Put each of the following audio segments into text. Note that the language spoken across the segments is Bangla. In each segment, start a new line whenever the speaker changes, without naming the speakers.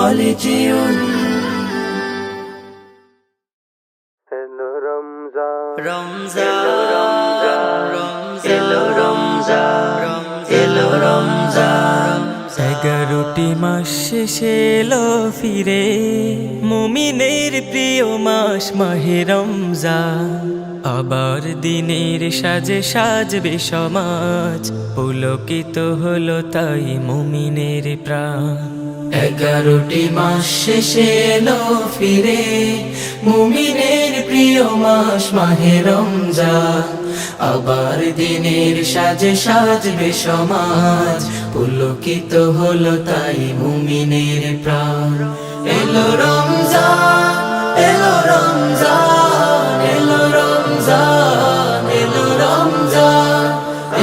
হলে চিউন। রমজান এলো রমজান, এলো রমজান। 11টি মাস শেষে এলো ফিরে, মুমিনের প্রিয় মাস মাহে রমজান। আবার দিনের সাজে সাজবে সমাজ, পুলকিত হলো তাই মুমিনের প্রাণ। 11টি মাস শেষে এলো ফিরে, মুমিনের প্রিয় মাস মাহে রমজান। আবার দিনের সাজে সাজবে সমাজ, পুলকিত হলো তাই মুমিনের প্রাণ। এলো রমজান, এলো রমজান, এলো রমজান, এলো রমজান,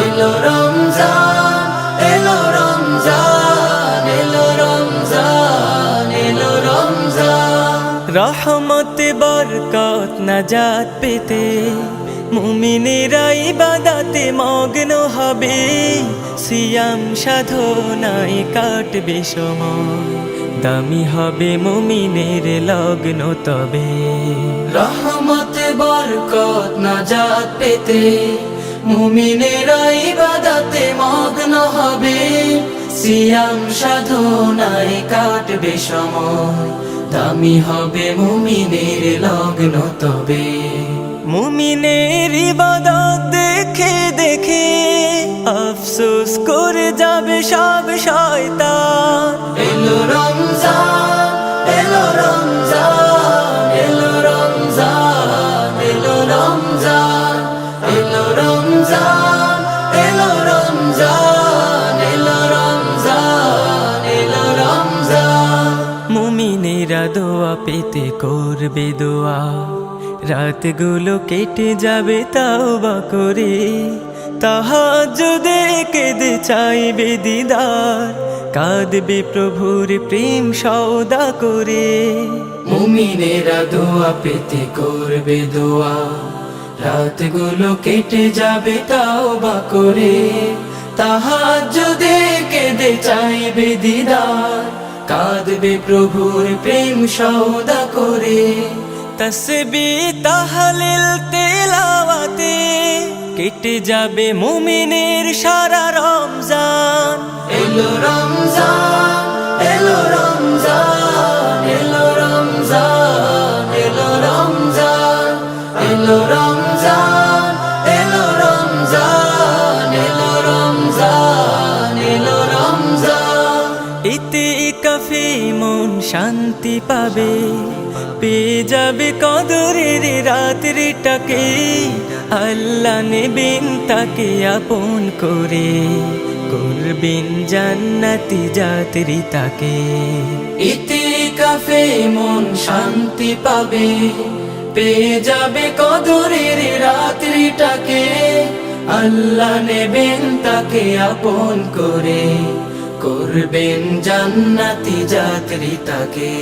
এলো রমজান, এলো রমজান, এলো রমজান, এলো রমজান। রহমত বরকত নাজাত পেতে মুমিনেরা ইবাদতে মগ্ন হবে, সিয়াম সাধনায় কাটবে সময়, দামি হবে মুমিনের লগ্ন তবে। রহমত বরকত নাজাত পেতে মুমিনেরা ইবাদতে মগ্ন হবে, সিয়াম সাধনায় কাটবে সময়, দামি হবে মুমিনের লগ্ন তবে। মুমিনের ইবাদত দেখে দেখে আফসোস করে যাবে সব শয়তান। এলো রমজান, এলো রমজান, এলো রমজান, এলো রমজান, এলো রমজান, এলো রমজান, এলো রমজান, এলো রমজান। মুমিনেরা দোয়া পেতে করবে দোয়া, রাতগুলো কেটে যাবে তাওবা করে, তাহাজ্জুদে কেঁদে চাইবে দিদার, কাঁদবে প্রভুর প্রেম সওদা করে। মুমিনেরা দোয়া পেতে করবে দোয়া, রাতগুলো কেটে যাবে তাওবা করে, তাহাজ্জুদে কেঁদে চাইবে দিদার, কাঁদবে প্রভুর প্রেম সওদা করে। তসবিহ তাহলিল তেলাওয়াতে কেটে যাবে মুমিনের সারা রমজান। এলো রমজান, এলো রমজান, এলো রমজান, এলো রমজান, এলো রমজান, এলো রমজান, এলো রমজান, এলো রমজান। ইতিকাফে মন শান্তি পাবে, পেয়ে যাবে কদরের রাত্রিটাকে, আল্লাহ নেবেন তাকে আপন করে, করবেন জান্নাতি যাত্রী তাকে। ইতিকাফে মন শান্তি পাবে, পেয়ে যাবে কদরের রাত্রিটাকে, আল্লাহ নেবেন তাকে আপন করে, করবেন জান্নাতি যাত্রী তাকে।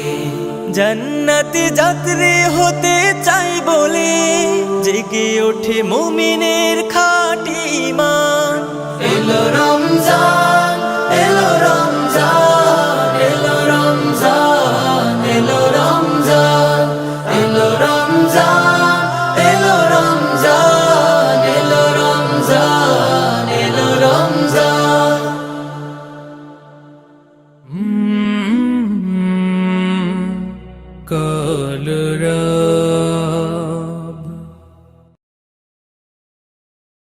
জান্নাতি যাত্রী হতে চাই বলে জেগে ওঠে মুমিনের খাঁটি ঈমান। এলো রমজান,